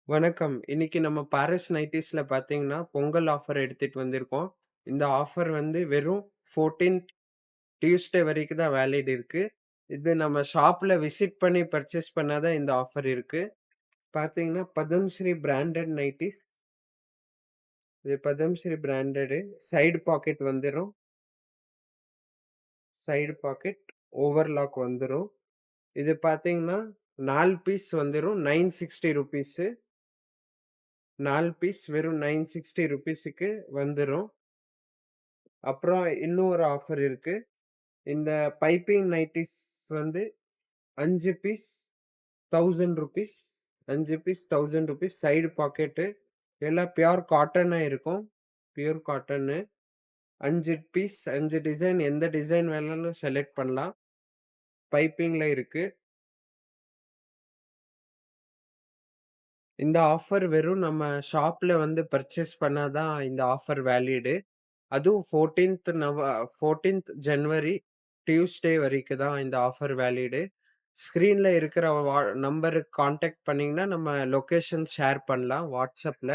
வணக்கம். இன்னைக்கு நம்ம பாரிஸ் நைட்டீஸ்ல பார்த்தீங்கன்னா, பொங்கல் ஆஃபர் எடுத்துட்டு வந்திருக்கோம். இந்த ஆஃபர் வந்து வெறும் 14த் டியூஸ்டே வரைக்கும் தான் வேலிட் இருக்கு. இது நம்ம ஷாப்ல விசிட் பண்ணி பர்ச்சேஸ் பண்ணா தான் இந்த ஆஃபர் இருக்கு. பார்த்தீங்கன்னா, பதம்ஸ்ரீ பிராண்டட் நைட்டீஸ். இது பதம்ஸ்ரீ பிராண்டடு. சைடு பாக்கெட் வந்துரும். சைடு பாக்கெட், ஓவர்லாக் வந்துரும். இது பார்த்தீங்கன்னா, 4 பீஸ் வந்துரும். ₹960. 4 பீஸ் வெறும் ₹960க்கு வந்துரும். அப்புறம் இன்னும் ஒரு ஆஃபர் இருக்கு. இந்த பைப்பிங் நைட்டீஸ் வந்து 5 பீஸ் ₹1000. 5 பீஸ் ₹1000. Side packet. எல்லாம் பியூர் காட்டனா இருக்கும். Pure cotton. 5 பீஸ் 5 டிசைன் எந்த டிசைன் வேணாலும் செலக்ட் பண்ணலாம். பைப்பிங்ல இருக்கு. இந்த ஆஃபர் வெறும் நம்ம ஷாப்ல வந்து பர்ச்சேஸ் பண்ணா தான் இந்த ஆஃபர் வேலிடு. அதுவும் 14த் ஜனவரி டியூஸ்டே வரைக்கும் தான் இந்த ஆஃபர் வேலிடு. ஸ்க்ரீன்ல இருக்கிற நம்பருக்கு கான்டாக்ட் பண்ணீங்கன்னா, நம்ம லொகேஷன் ஷேர் பண்ணலாம் WhatsAppல.